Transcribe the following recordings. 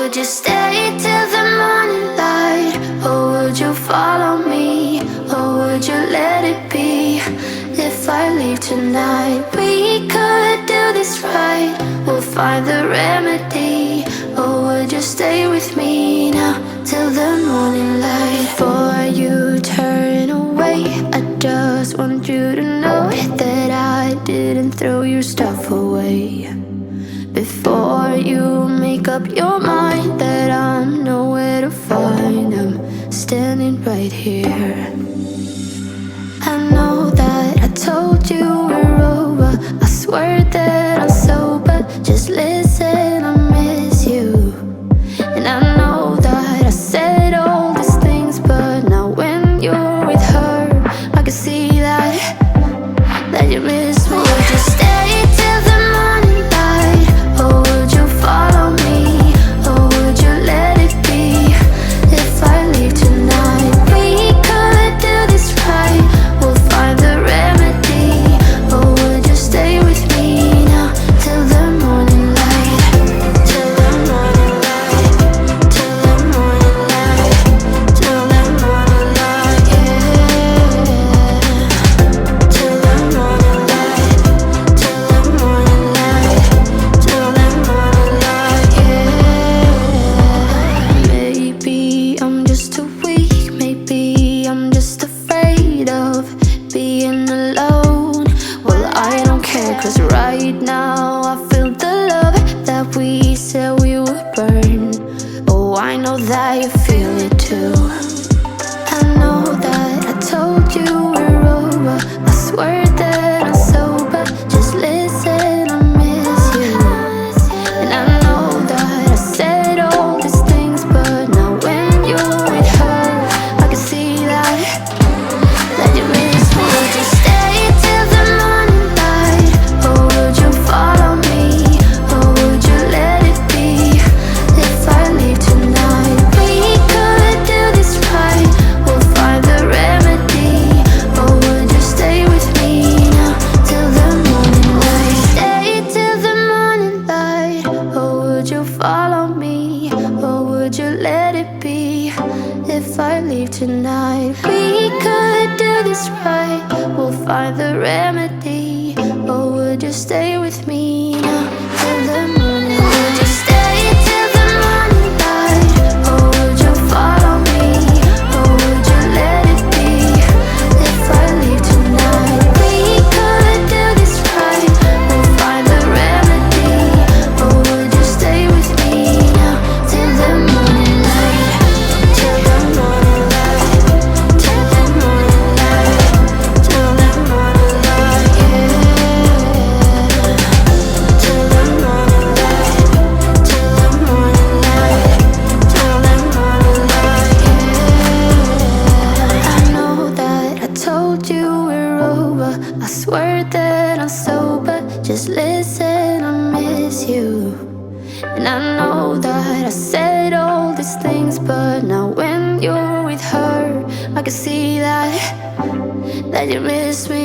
would you stay till the morning light? Or would you follow me? Or would you let it be? If I leave tonight, we could do this right. We'll find the remedy. Or would you stay with me now till the morning light? Before you turn away, I just want you to know that I didn't throw your stuff away. Before you make up your mind that I'm nowhere to find, I'm standing right here. I know that I told you we're over. I swear that I'm sober. Just listen, I miss you. And I know that I said all these things, but now when you're with her, I can see that you miss me. Would you stay till the morning light? Or would you follow me? Or would you let it be? If I leave tonight, we could do this right. We'll find the remedy. Or would you stay with me now till the morning light? Till the morning light. Till the morning light. Till the morning light, yeah. Till the morning light. Till the morning light. Till the morning light, yeah. Maybe I'm just too weak. Maybe I'm just afraid of being alone. Well, I don't care, 'cause right now I feel the love that we said we would burn. Oh, I know that you feel it too. I know that I told you we're over. I swear that I'm sober. Just listen, I miss you. And I know that I said all these things, but now when you're with her, I can see that you miss me. Would you stay till the morning light? Or would you follow me? Or would you let it be? If I leave tonight, we could do this right. We'll find the remedy. Or would you stay with me now till the morning light? Stay till the morning light. Or would you follow me? Or would you let it be? If I leave tonight, we could do this right. We'll find the remedy. Or would you stay with me now till the morning? Would you stay till the morning light? Or would you follow me? Or would you let it be? If I leave tonight, we could do this right. We'll find the remedy. Or would you stay with me now till the morning light? Till the morning light. Till the morning light. Till the morning light, yeah. Till the morning light. Till the morning light. Till the morning light, yeah. I know that I told you we're over. I swear that I'm sober. Just listen, I miss you. And I know that I said all these things, but now when you're with her, I can see that you miss me.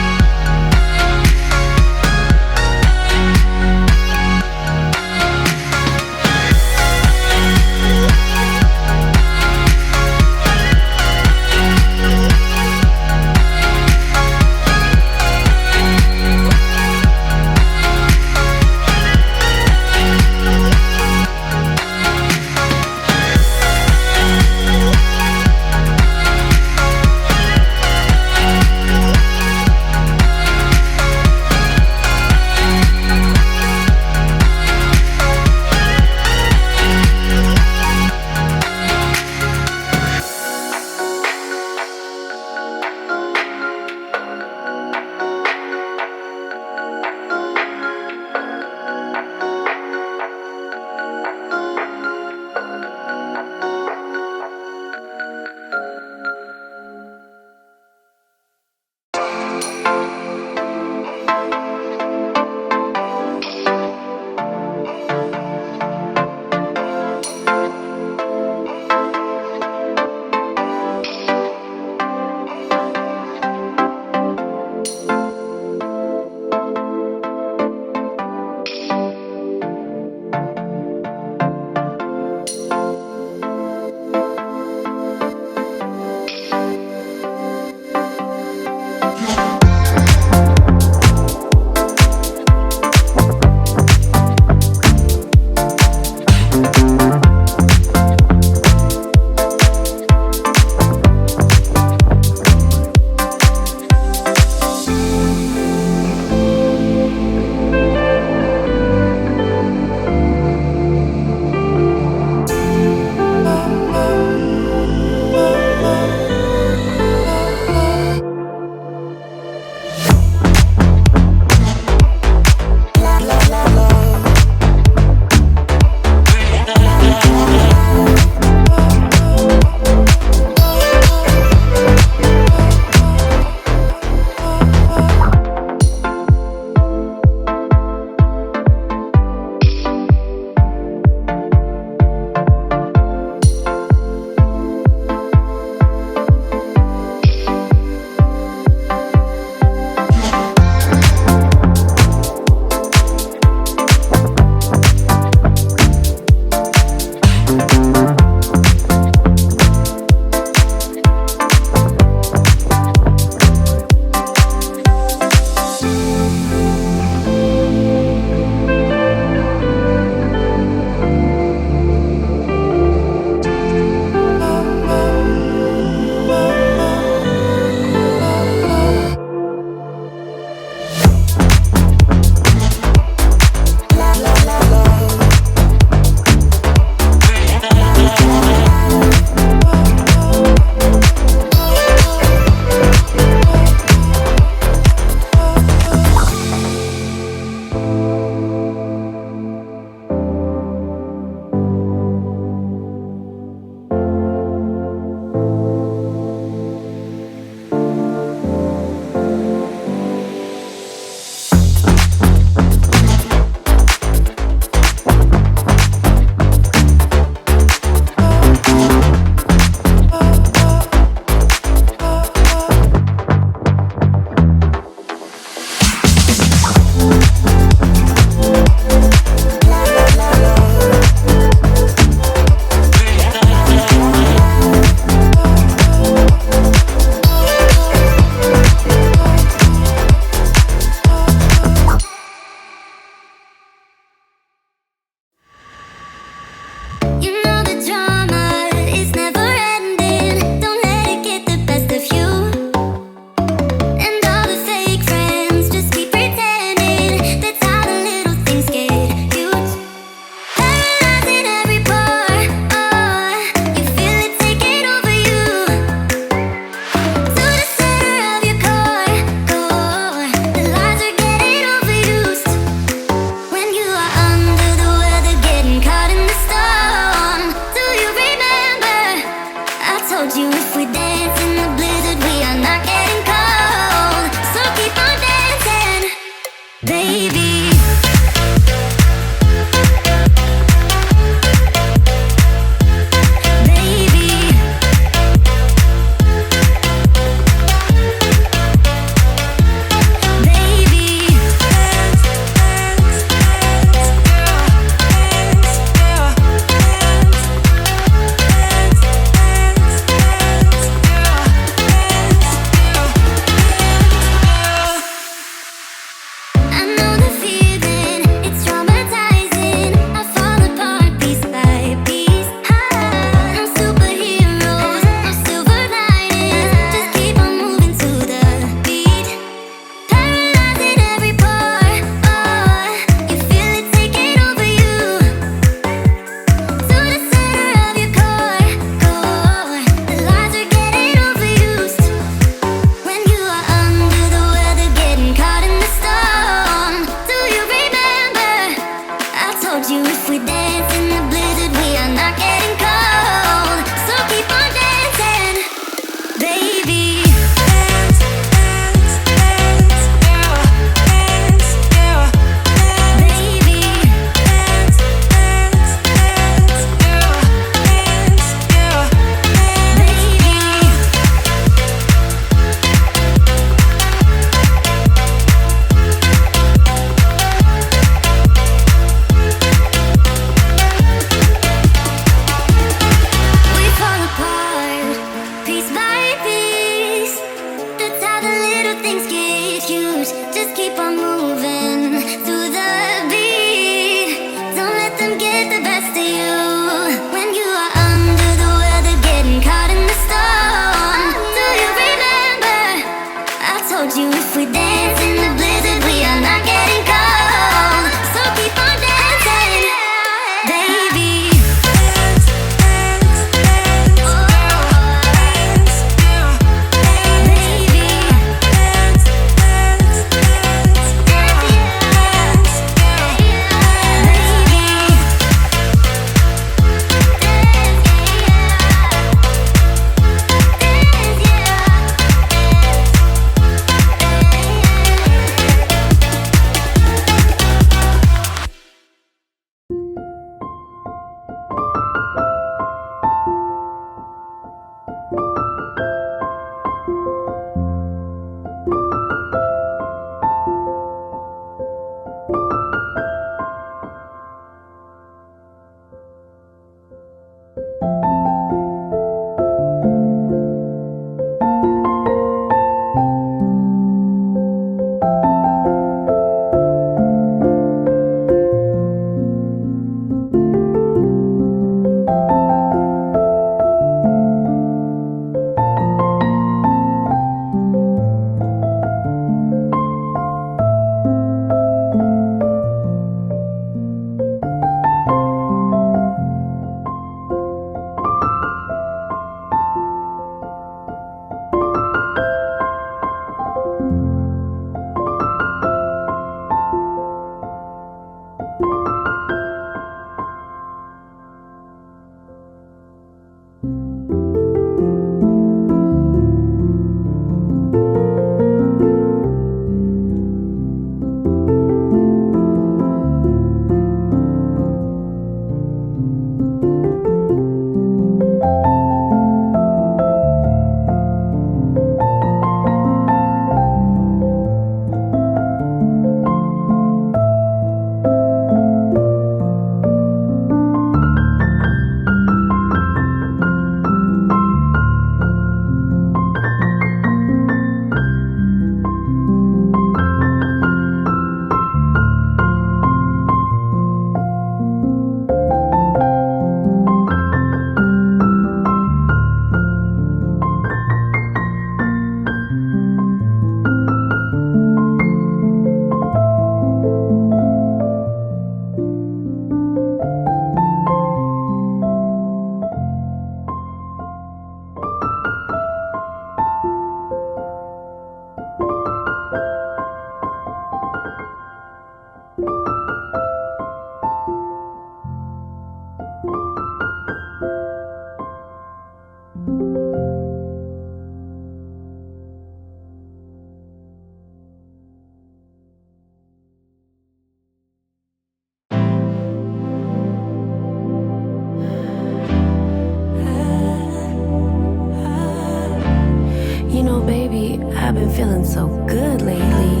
feeling so good lately.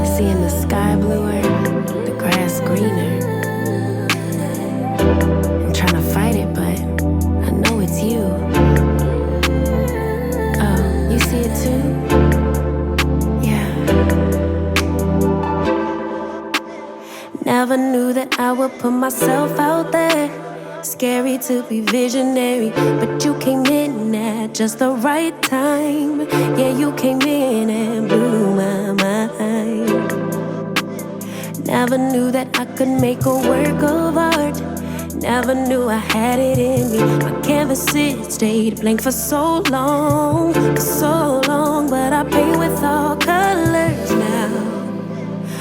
Seeing the sky bluer, the grass greener. I'm trying to fight it, but I know it's you. Oh, you see it too? Yeah. Never knew that I would put myself out there. Scary to be visionary, but you came in at just the right time. Yeah, you came in and blew my mind. Never knew that I could make a work of art. Never knew I had it in me. My canvas, it stayed blank for so long, but I paint with all colors now.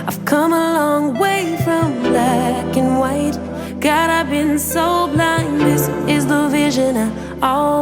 I've come a long way from black and white. God, I've been so blind. This is the vision I always